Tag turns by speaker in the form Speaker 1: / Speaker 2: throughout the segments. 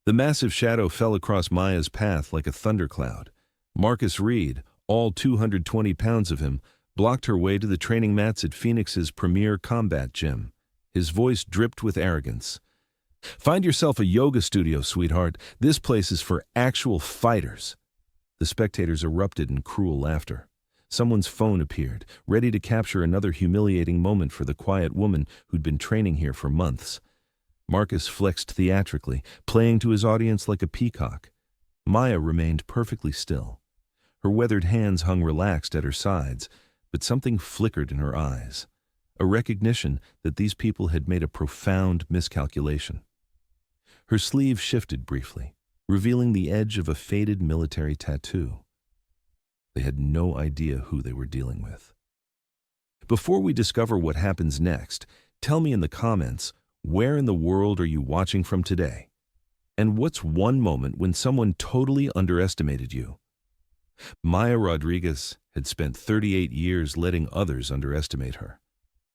Speaker 1: The massive shadow fell across Maya's path like a thundercloud. Marcus Reed, all 220 pounds of him, blocked her way to the training mats at Phoenix's premier combat gym. His voice dripped with arrogance. "Find yourself a yoga studio, sweetheart. This place is for actual fighters." The spectators erupted in cruel laughter. Someone's phone appeared, ready to capture another humiliating moment for the quiet woman who'd been training here for months. Marcus flexed theatrically, playing to his audience like a peacock. Maya remained perfectly still. Her weathered hands hung relaxed at her sides, but something flickered in her eyes, a recognition that these people had made a profound miscalculation. Her sleeve shifted briefly, revealing the edge of a faded military tattoo. They had no idea who they were dealing with. Before we discover what happens next, tell me in the comments, where in the world are you watching from today? And what's one moment when someone totally underestimated you? Maya Rodriguez had spent 38 years letting others underestimate her.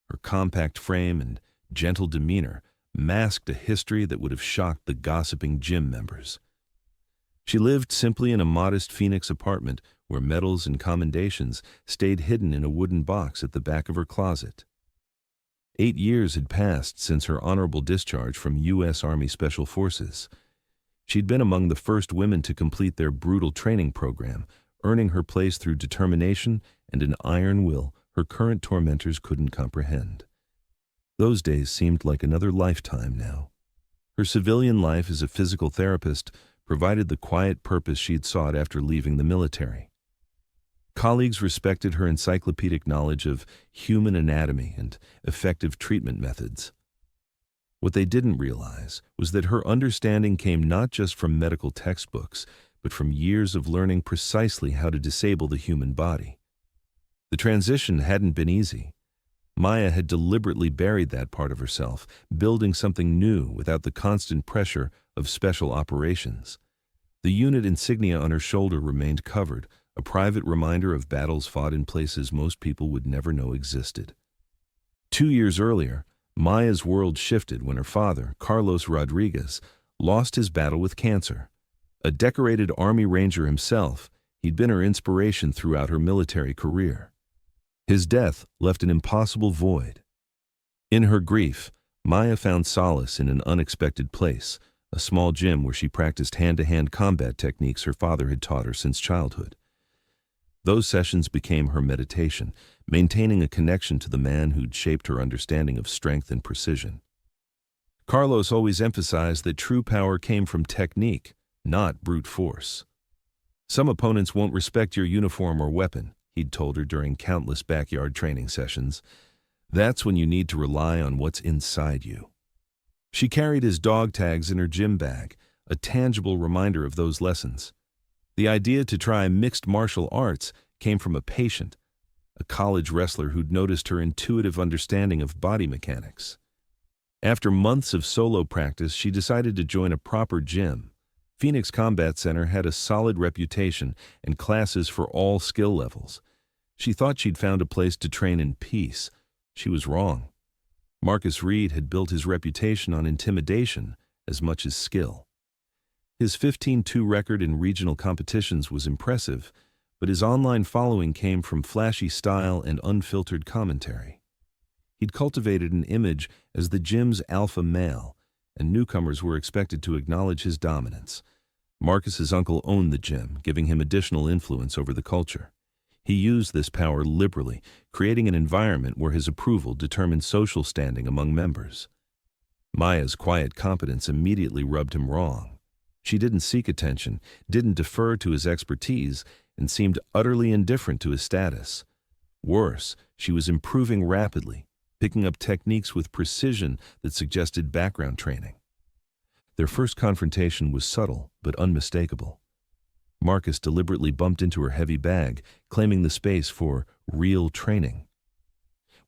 Speaker 1: Her compact frame and gentle demeanor masked a history that would have shocked the gossiping gym members. She lived simply in a modest Phoenix apartment where medals and commendations stayed hidden in a wooden box at the back of her closet. 8 years had passed since her honorable discharge from U.S. Army Special Forces. She'd been among the first women to complete their brutal training program, earning her place through determination and an iron will her current tormentors couldn't comprehend. Those days seemed like another lifetime now. Her civilian life as a physical therapist provided the quiet purpose she'd sought after leaving the military. Colleagues respected her encyclopedic knowledge of human anatomy and effective treatment methods. What they didn't realize was that her understanding came not just from medical textbooks, but from years of learning precisely how to disable the human body. The transition hadn't been easy. Maya had deliberately buried that part of herself, building something new without the constant pressure of special operations. The unit insignia on her shoulder remained covered, a private reminder of battles fought in places most people would never know existed. 2 years earlier, Maya's world shifted when her father, Carlos Rodriguez, lost his battle with cancer. A decorated Army Ranger himself, he'd been her inspiration throughout her military career. His death left an impossible void. In her grief, Maya found solace in an unexpected place, a small gym where she practiced hand-to-hand combat techniques her father had taught her since childhood. Those sessions became her meditation, maintaining a connection to the man who'd shaped her understanding of strength and precision. Carlos always emphasized that true power came from technique, not brute force. "Some opponents won't respect your uniform or weapon," he'd told her during countless backyard training sessions. "That's when you need to rely on what's inside you." She carried his dog tags in her gym bag, a tangible reminder of those lessons. The idea to try mixed martial arts came from a patient, a college wrestler who'd noticed her intuitive understanding of body mechanics. After months of solo practice, she decided to join a proper gym. Phoenix Combat Center had a solid reputation and classes for all skill levels. She thought she'd found a place to train in peace. She was wrong. Marcus Reed had built his reputation on intimidation as much as skill. His 15-2 record in regional competitions was impressive, but his online following came from flashy style and unfiltered commentary. He'd cultivated an image as the gym's alpha male, and newcomers were expected to acknowledge his dominance. Marcus's uncle owned the gym, giving him additional influence over the culture. He used this power liberally, creating an environment where his approval determined social standing among members. Maya's quiet competence immediately rubbed him wrong. She didn't seek attention, didn't defer to his expertise, and seemed utterly indifferent to his status. Worse, she was improving rapidly, picking up techniques with precision that suggested background training. Their first confrontation was subtle but unmistakable. Marcus deliberately bumped into her heavy bag, claiming the space for real training.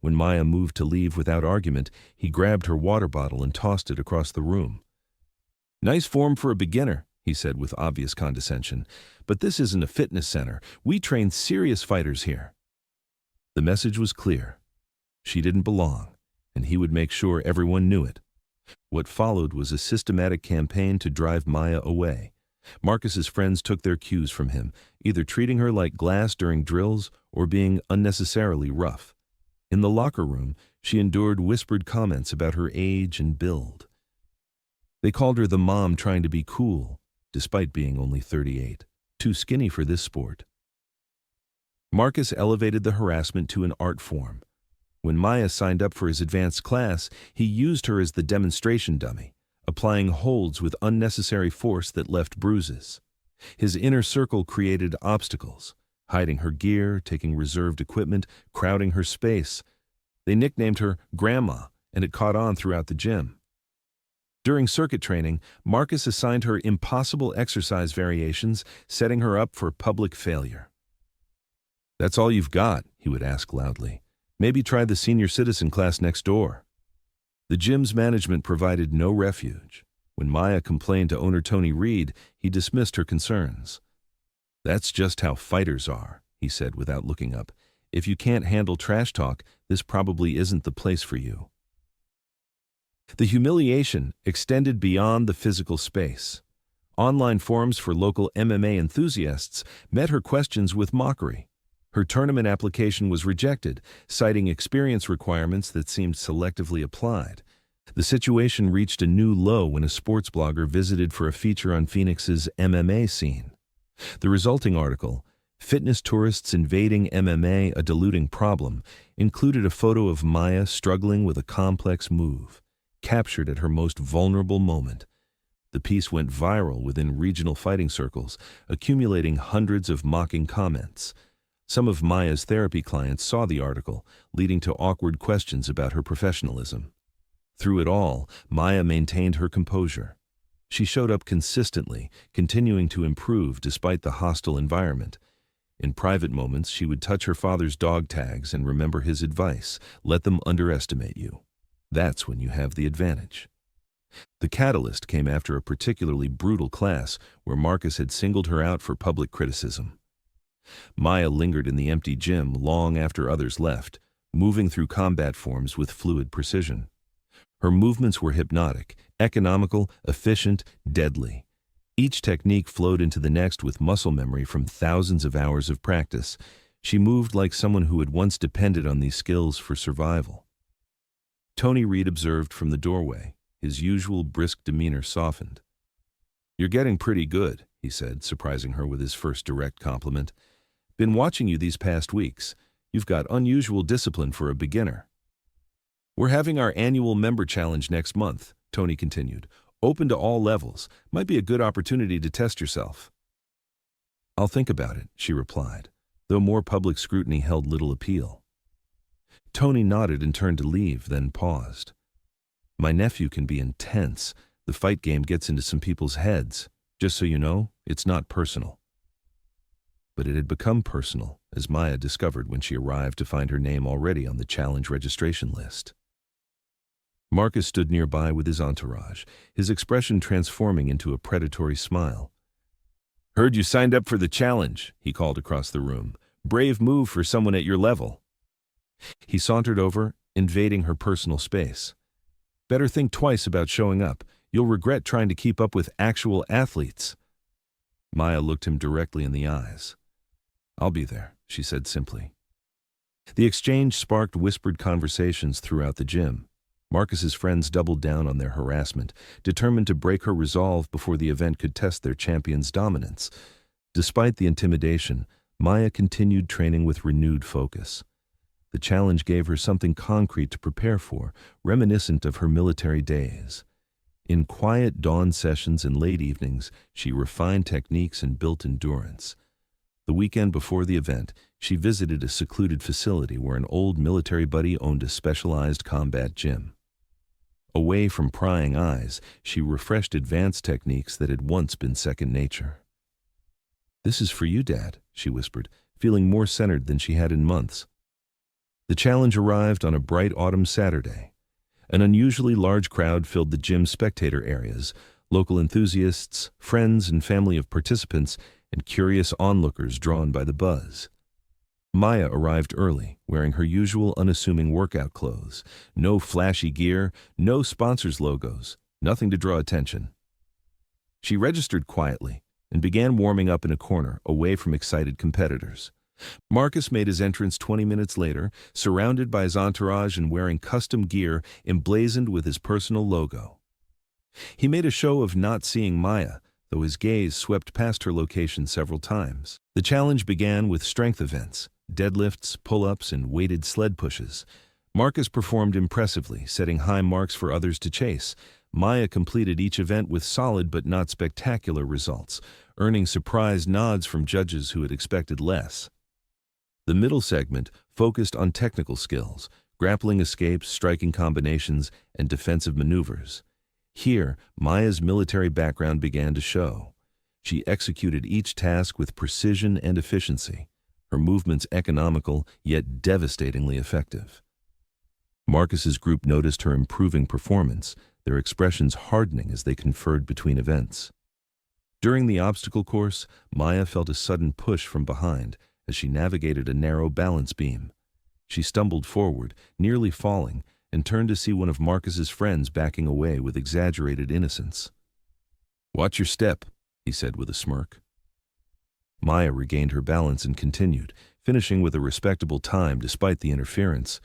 Speaker 1: When Maya moved to leave without argument, he grabbed her water bottle and tossed it across the room. "Nice form for a beginner," he said with obvious condescension, "but this isn't a fitness center. We train serious fighters here." The message was clear. She didn't belong, and he would make sure everyone knew it. What followed was a systematic campaign to drive Maya away. Marcus's friends took their cues from him, either treating her like glass during drills or being unnecessarily rough. In the locker room, she endured whispered comments about her age and build. They called her the mom trying to be cool, despite being only 38, too skinny for this sport. Marcus elevated the harassment to an art form. When Maya signed up for his advanced class, he used her as the demonstration dummy, applying holds with unnecessary force that left bruises. His inner circle created obstacles, hiding her gear, taking reserved equipment, crowding her space. They nicknamed her Grandma, and it caught on throughout the gym. During circuit training, Marcus assigned her impossible exercise variations, setting her up for public failure. "That's all you've got?" he would ask loudly. "Maybe try the senior citizen class next door." The gym's management provided no refuge. When Maya complained to owner Tony Reed, he dismissed her concerns. "That's just how fighters are," he said without looking up. "If you can't handle trash talk, this probably isn't the place for you." The humiliation extended beyond the physical space. Online forums for local MMA enthusiasts met her questions with mockery. Her tournament application was rejected, citing experience requirements that seemed selectively applied. The situation reached a new low when a sports blogger visited for a feature on Phoenix's MMA scene. The resulting article, "Fitness Tourists Invading MMA, a Diluting Problem," included a photo of Maya struggling with a complex move, captured at her most vulnerable moment. The piece went viral within regional fighting circles, accumulating hundreds of mocking comments. Some of Maya's therapy clients saw the article, leading to awkward questions about her professionalism. Through it all, Maya maintained her composure. She showed up consistently, continuing to improve despite the hostile environment. In private moments, she would touch her father's dog tags and remember his advice: let them underestimate you. That's when you have the advantage. The catalyst came after a particularly brutal class where Marcus had singled her out for public criticism. Maya lingered in the empty gym long after others left, moving through combat forms with fluid precision. Her movements were hypnotic, economical, efficient, deadly. Each technique flowed into the next with muscle memory from thousands of hours of practice. She moved like someone who had once depended on these skills for survival. Tony Reed observed from the doorway. His usual brisk demeanor softened. "You're getting pretty good," he said, surprising her with his first direct compliment. "Been watching you these past weeks. You've got unusual discipline for a beginner." "We're having our annual member challenge next month," Tony continued. "Open to all levels. Might be a good opportunity to test yourself." "I'll think about it," she replied, though more public scrutiny held little appeal. Tony nodded and turned to leave, then paused. "My nephew can be intense. The fight game gets into some people's heads. Just so you know, it's not personal." But it had become personal, as Maya discovered when she arrived to find her name already on the challenge registration list. Marcus stood nearby with his entourage, his expression transforming into a predatory smile. "Heard you signed up for the challenge," he called across the room. "Brave move for someone at your level." He sauntered over, invading her personal space. "Better think twice about showing up. You'll regret trying to keep up with actual athletes." Maya looked him directly in the eyes. "I'll be there," she said simply. The exchange sparked whispered conversations throughout the gym. Marcus's friends doubled down on their harassment, determined to break her resolve before the event could test their champion's dominance. Despite the intimidation, Maya continued training with renewed focus. The challenge gave her something concrete to prepare for, reminiscent of her military days. In quiet dawn sessions and late evenings, she refined techniques and built endurance. The weekend before the event, she visited a secluded facility where an old military buddy owned a specialized combat gym. Away from prying eyes, she refreshed advanced techniques that had once been second nature. "This is for you, Dad," she whispered, feeling more centered than she had in months. The challenge arrived on a bright autumn Saturday. An unusually large crowd filled the gym's spectator areas, local enthusiasts, friends and family of participants, and curious onlookers drawn by the buzz. Maya arrived early, wearing her usual unassuming workout clothes. No flashy gear, no sponsors' logos, nothing to draw attention. She registered quietly and began warming up in a corner, away from excited competitors. Marcus made his entrance 20 minutes later, surrounded by his entourage and wearing custom gear emblazoned with his personal logo. He made a show of not seeing Maya, though his gaze swept past her location several times. The challenge began with strength events, deadlifts, pull-ups, and weighted sled pushes. Marcus performed impressively, setting high marks for others to chase. Maya completed each event with solid but not spectacular results, earning surprised nods from judges who had expected less. The middle segment focused on technical skills, grappling escapes, striking combinations, and defensive maneuvers. Here, Maya's military background began to show. She executed each task with precision and efficiency, her movements economical yet devastatingly effective. Marcus's group noticed her improving performance, their expressions hardening as they conferred between events. During the obstacle course, Maya felt a sudden push from behind as she navigated a narrow balance beam. She stumbled forward, nearly falling, and turned to see one of Marcus's friends backing away with exaggerated innocence. "Watch your step," he said with a smirk. Maya regained her balance and continued, finishing with a respectable time despite the interference.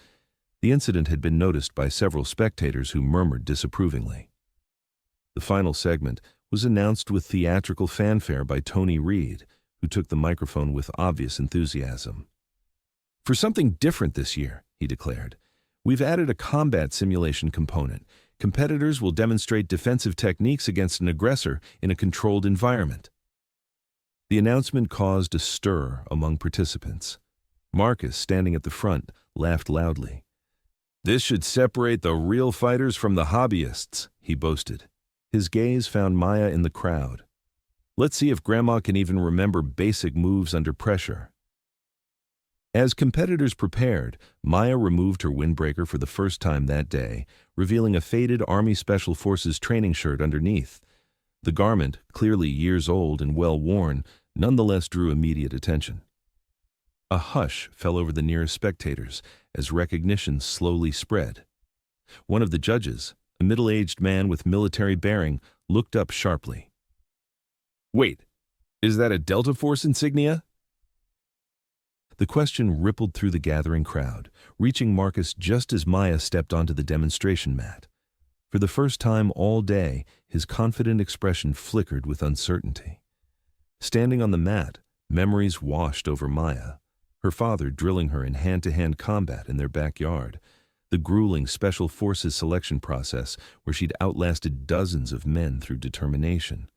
Speaker 1: The incident had been noticed by several spectators who murmured disapprovingly. The final segment was announced with theatrical fanfare by Tony Reed, who took the microphone with obvious enthusiasm. "For something different this year," he declared, "we've added a combat simulation component. Competitors will demonstrate defensive techniques against an aggressor in a controlled environment." The announcement caused a stir among participants. Marcus, standing at the front, laughed loudly. "This should separate the real fighters from the hobbyists," he boasted. His gaze found Maya in the crowd. "Let's see if Grandma can even remember basic moves under pressure." As competitors prepared, Maya removed her windbreaker for the first time that day, revealing a faded Army Special Forces training shirt underneath. The garment, clearly years old and well-worn, nonetheless drew immediate attention. A hush fell over the nearest spectators as recognition slowly spread. One of the judges, a middle-aged man with military bearing, looked up sharply. "Wait, is that a Delta Force insignia?" The question rippled through the gathering crowd, reaching Marcus just as Maya stepped onto the demonstration mat. For the first time all day, his confident expression flickered with uncertainty. Standing on the mat, memories washed over Maya. Her father drilling her in hand-to-hand combat in their backyard. The grueling Special Forces selection process where she'd outlasted dozens of men through determination.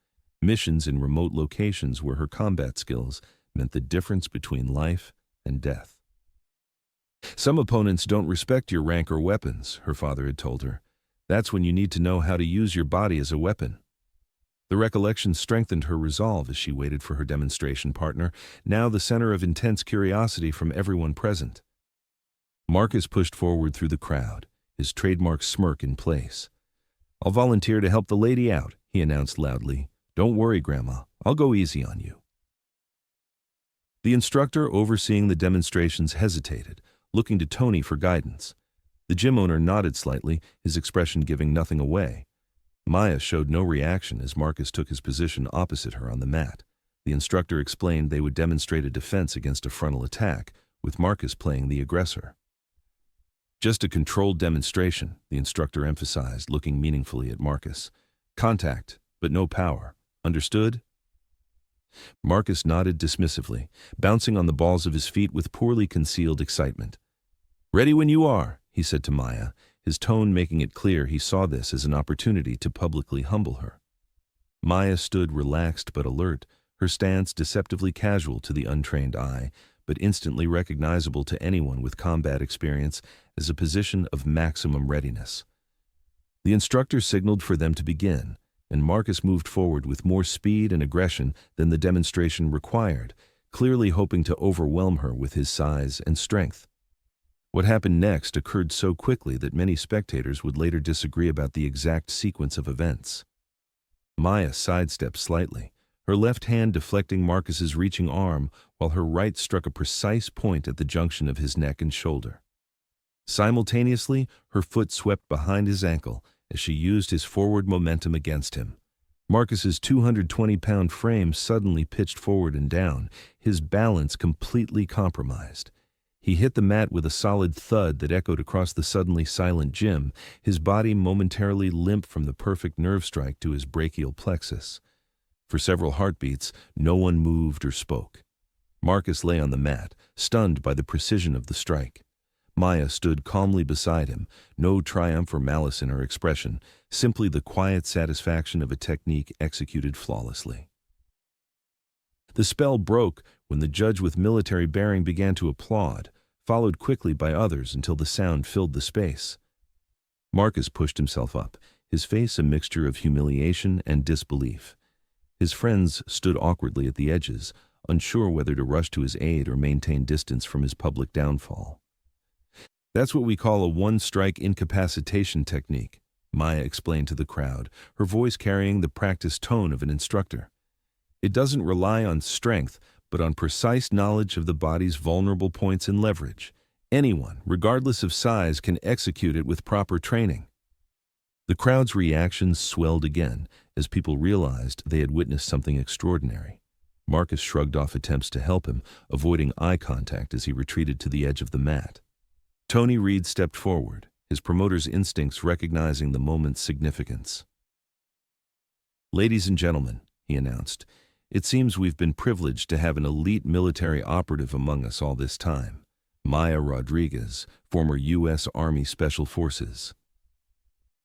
Speaker 1: Missions in remote locations where her combat skills meant the difference between life and death. "Some opponents don't respect your rank or weapons," her father had told her. "That's when you need to know how to use your body as a weapon." The recollection strengthened her resolve as she waited for her demonstration partner, now the center of intense curiosity from everyone present. Marcus pushed forward through the crowd, his trademark smirk in place. "I'll volunteer to help the lady out," he announced loudly. "Don't worry, Grandma, I'll go easy on you." The instructor overseeing the demonstrations hesitated, looking to Tony for guidance. The gym owner nodded slightly, his expression giving nothing away. Maya showed no reaction as Marcus took his position opposite her on the mat. The instructor explained they would demonstrate a defense against a frontal attack, with Marcus playing the aggressor. "Just a controlled demonstration," the instructor emphasized, looking meaningfully at Marcus. "Contact, but no power. Understood?" Marcus nodded dismissively, bouncing on the balls of his feet with poorly concealed excitement. "Ready when you are," he said to Maya, his tone making it clear he saw this as an opportunity to publicly humble her. Maya stood relaxed but alert, her stance deceptively casual to the untrained eye, but instantly recognizable to anyone with combat experience as a position of maximum readiness. The instructor signaled for them to begin, and Marcus moved forward with more speed and aggression than the demonstration required, clearly hoping to overwhelm her with his size and strength. What happened next occurred so quickly that many spectators would later disagree about the exact sequence of events. Maya sidestepped slightly, her left hand deflecting Marcus's reaching arm while her right struck a precise point at the junction of his neck and shoulder. Simultaneously, her foot swept behind his ankle as she used his forward momentum against him. Marcus's 220-pound frame suddenly pitched forward and down, his balance completely compromised. He hit the mat with a solid thud that echoed across the suddenly silent gym, his body momentarily limp from the perfect nerve strike to his brachial plexus. For several heartbeats, no one moved or spoke. Marcus lay on the mat, stunned by the precision of the strike. Maya stood calmly beside him, no triumph or malice in her expression, simply the quiet satisfaction of a technique executed flawlessly. The spell broke when the judge with military bearing began to applaud, followed quickly by others until the sound filled the space. Marcus pushed himself up, his face a mixture of humiliation and disbelief. His friends stood awkwardly at the edges, unsure whether to rush to his aid or maintain distance from his public downfall. "That's what we call a one-strike incapacitation technique," Maya explained to the crowd, her voice carrying the practiced tone of an instructor. "It doesn't rely on strength, but on precise knowledge of the body's vulnerable points and leverage. Anyone, regardless of size, can execute it with proper training." The crowd's reactions swelled again as people realized they had witnessed something extraordinary. Marcus shrugged off attempts to help him, avoiding eye contact as he retreated to the edge of the mat. Tony Reed stepped forward, his promoter's instincts recognizing the moment's significance. "Ladies and gentlemen," he announced, "it seems we've been privileged to have an elite military operative among us all this time. Maya Rodriguez, former U.S. Army Special Forces."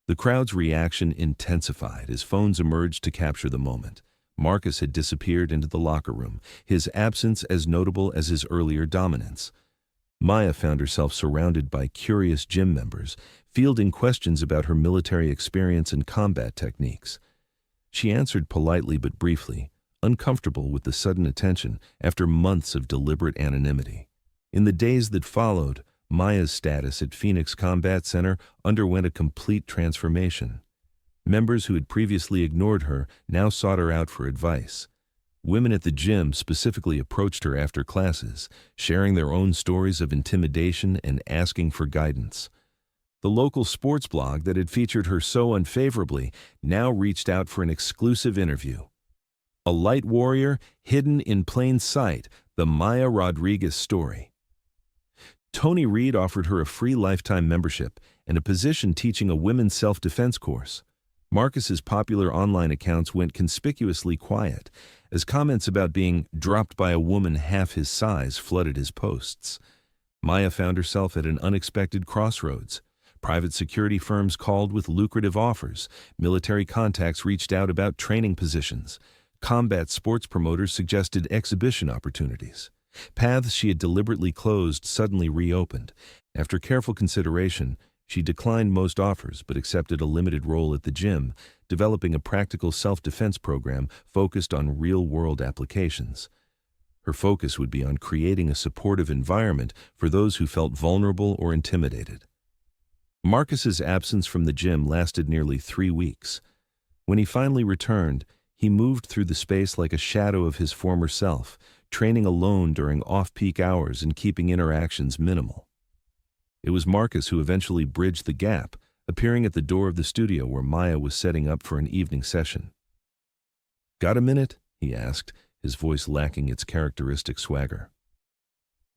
Speaker 1: The crowd's reaction intensified as phones emerged to capture the moment. Marcus had disappeared into the locker room, his absence as notable as his earlier dominance. Maya found herself surrounded by curious gym members, fielding questions about her military experience and combat techniques. She answered politely but briefly, uncomfortable with the sudden attention after months of deliberate anonymity. In the days that followed, Maya's status at Phoenix Combat Center underwent a complete transformation. Members who had previously ignored her now sought her out for advice. Women at the gym specifically approached her after classes, sharing their own stories of intimidation and asking for guidance. The local sports blog that had featured her so unfavorably now reached out for an exclusive interview. A light warrior hidden in plain sight, the Maya Rodriguez story. Tony Reed offered her a free lifetime membership and a position teaching a women's self-defense course. Marcus's popular online accounts went conspicuously quiet, as comments about being dropped by a woman half his size flooded his posts. Maya found herself at an unexpected crossroads. Private security firms called with lucrative offers, military contacts reached out about training positions, combat sports promoters suggested exhibition opportunities. Paths she had deliberately closed suddenly reopened. After careful consideration, she declined most offers but accepted a limited role at the gym, developing a practical self-defense program focused on real-world applications. Her focus would be on creating a supportive environment for those who felt vulnerable or intimidated. Marcus's absence from the gym lasted nearly 3 weeks. When he finally returned, he moved through the space like a shadow of his former self, training alone during off-peak hours and keeping interactions minimal. It was Marcus who eventually bridged the gap, appearing at the door of the studio where Maya was setting up for an evening session. "Got a minute?" he asked, his voice lacking its characteristic swagger.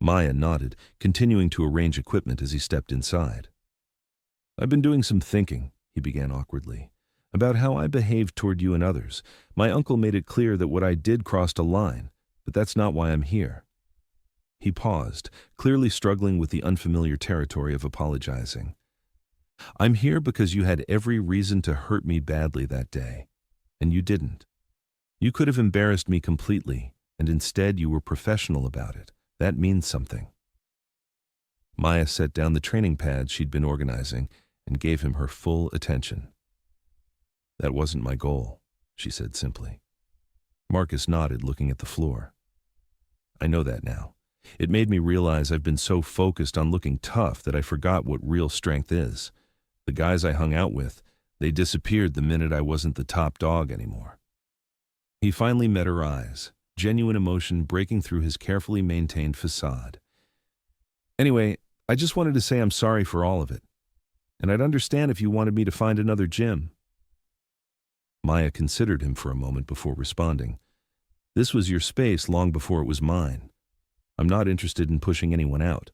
Speaker 1: Maya nodded, continuing to arrange equipment as he stepped inside. "I've been doing some thinking," he began awkwardly, "about how I behaved toward you and others. My uncle made it clear that what I did crossed a line, but that's not why I'm here." He paused, clearly struggling with the unfamiliar territory of apologizing. "I'm here because you had every reason to hurt me badly that day, and you didn't. You could have embarrassed me completely, and instead you were professional about it. That means something." Maya set down the training pads she'd been organizing and gave him her full attention. "That wasn't my goal," she said simply. Marcus nodded, looking at the floor. "I know that now. It made me realize I've been so focused on looking tough that I forgot what real strength is. The guys I hung out with, they disappeared the minute I wasn't the top dog anymore." He finally met her eyes, genuine emotion breaking through his carefully maintained facade. "Anyway, I just wanted to say I'm sorry for all of it. And I'd understand if you wanted me to find another gym." Maya considered him for a moment before responding. "This was your space long before it was mine. I'm not interested in pushing anyone out.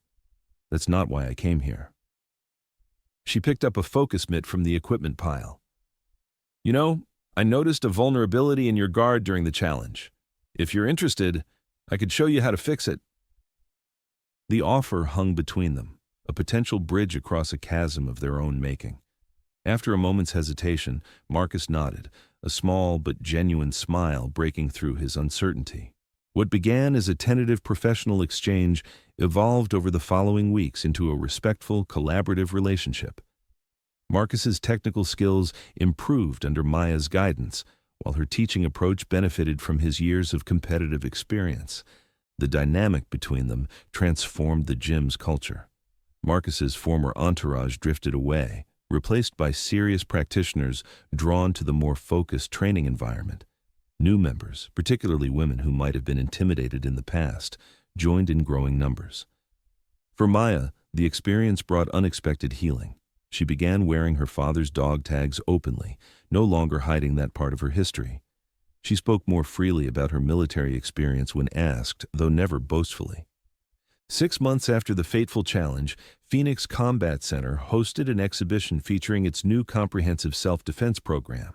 Speaker 1: That's not why I came here." She picked up a focus mitt from the equipment pile. "You know, I noticed a vulnerability in your guard during the challenge. If you're interested, I could show you how to fix it." The offer hung between them, a potential bridge across a chasm of their own making. After a moment's hesitation, Marcus nodded, a small but genuine smile breaking through his uncertainty. What began as a tentative professional exchange evolved over the following weeks into a respectful, collaborative relationship. Marcus's technical skills improved under Maya's guidance, while her teaching approach benefited from his years of competitive experience. The dynamic between them transformed the gym's culture. Marcus's former entourage drifted away, replaced by serious practitioners drawn to the more focused training environment. New members, particularly women who might have been intimidated in the past, joined in growing numbers. For Maya, the experience brought unexpected healing. She began wearing her father's dog tags openly, no longer hiding that part of her history. She spoke more freely about her military experience when asked, though never boastfully. 6 months after the fateful challenge, Phoenix Combat Center hosted an exhibition featuring its new comprehensive self-defense program.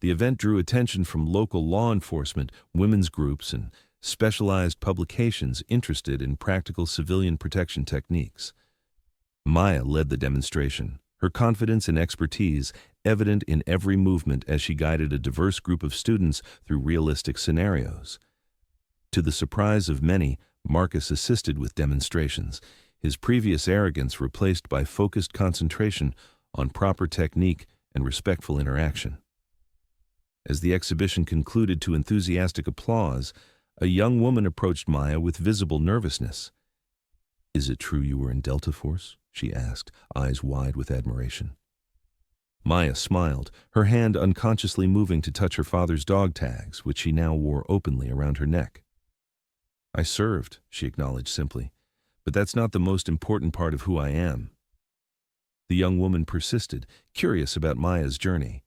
Speaker 1: The event drew attention from local law enforcement, women's groups, and specialized publications interested in practical civilian protection techniques. Maya led the demonstration, her confidence and expertise evident in every movement as she guided a diverse group of students through realistic scenarios. To the surprise of many, Marcus assisted with demonstrations, his previous arrogance replaced by focused concentration on proper technique and respectful interaction. As the exhibition concluded to enthusiastic applause, a young woman approached Maya with visible nervousness. "Is it true you were in Delta Force?" she asked, eyes wide with admiration. Maya smiled, her hand unconsciously moving to touch her father's dog tags, which she now wore openly around her neck. "I served," she acknowledged simply, "but that's not the most important part of who I am." The young woman persisted, curious about Maya's journey.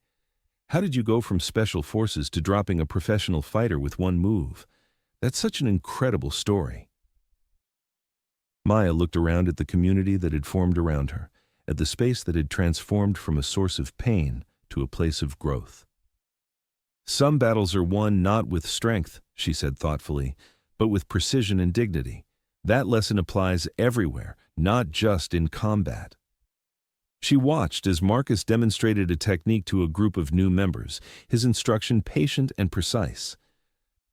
Speaker 1: "How did you go from special forces to dropping a professional fighter with one move? That's such an incredible story." Maya looked around at the community that had formed around her, at the space that had transformed from a source of pain to a place of growth. "Some battles are won not with strength," she said thoughtfully, "but with precision and dignity. That lesson applies everywhere, not just in combat." She watched as Marcus demonstrated a technique to a group of new members, his instruction patient and precise.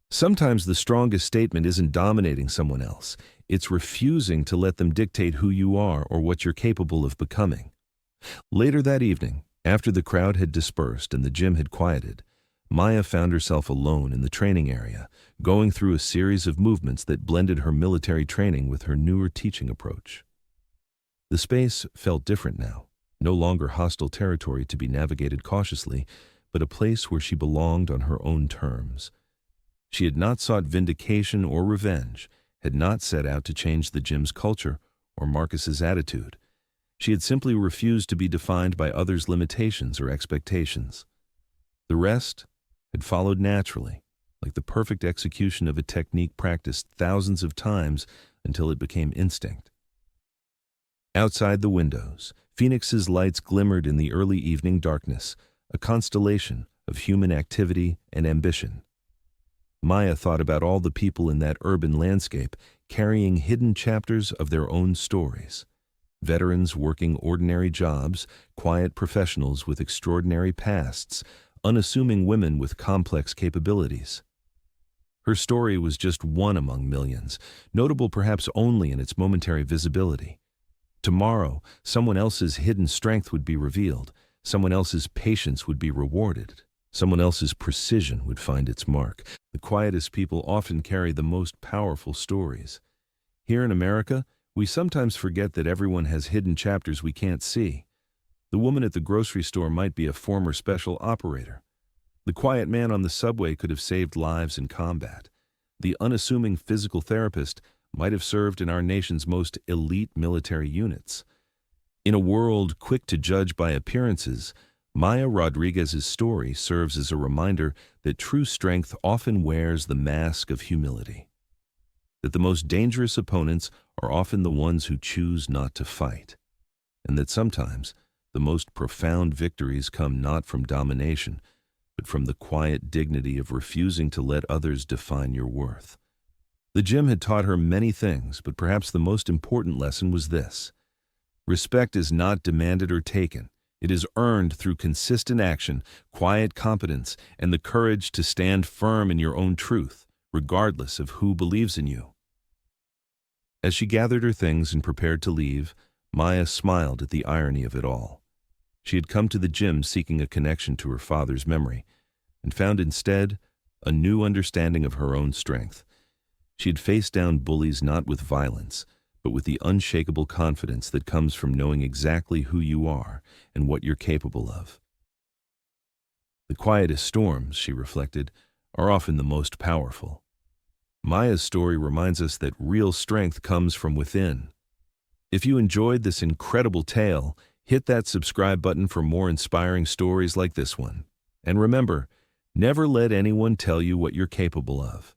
Speaker 1: Sometimes the strongest statement isn't dominating someone else, it's refusing to let them dictate who you are or what you're capable of becoming. Later that evening, after the crowd had dispersed and the gym had quieted, Maya found herself alone in the training area, going through a series of movements that blended her military training with her newer teaching approach. The space felt different now. No longer hostile territory to be navigated cautiously, but a place where she belonged on her own terms. She had not sought vindication or revenge, had not set out to change the gym's culture or Marcus's attitude. She had simply refused to be defined by others' limitations or expectations. The rest had followed naturally, like the perfect execution of a technique practiced thousands of times until it became instinct. Outside the windows, Phoenix's lights glimmered in the early evening darkness, a constellation of human activity and ambition. Maya thought about all the people in that urban landscape carrying hidden chapters of their own stories. Veterans working ordinary jobs, quiet professionals with extraordinary pasts, unassuming women with complex capabilities. Her story was just one among millions, notable perhaps only in its momentary visibility. Tomorrow, someone else's hidden strength would be revealed, someone else's patience would be rewarded, someone else's precision would find its mark. The quietest people often carry the most powerful stories. Here in America, we sometimes forget that everyone has hidden chapters we can't see. The woman at the grocery store might be a former special operator. The quiet man on the subway could have saved lives in combat. The unassuming physical therapist might have served in our nation's most elite military units. In a world quick to judge by appearances, Maya Rodriguez's story serves as a reminder that true strength often wears the mask of humility. That the most dangerous opponents are often the ones who choose not to fight. And that sometimes the most profound victories come not from domination, but from the quiet dignity of refusing to let others define your worth. The gym had taught her many things, but perhaps the most important lesson was this. Respect is not demanded or taken. It is earned through consistent action, quiet competence, and the courage to stand firm in your own truth, regardless of who believes in you. As she gathered her things and prepared to leave, Maya smiled at the irony of it all. She had come to the gym seeking a connection to her father's memory, and found instead a new understanding of her own strength. She had faced down bullies not with violence, but with the unshakable confidence that comes from knowing exactly who you are and what you're capable of. The quietest storms, she reflected, are often the most powerful. Maya's story reminds us that real strength comes from within. If you enjoyed this incredible tale, hit that subscribe button for more inspiring stories like this one. And remember, never let anyone tell you what you're capable of.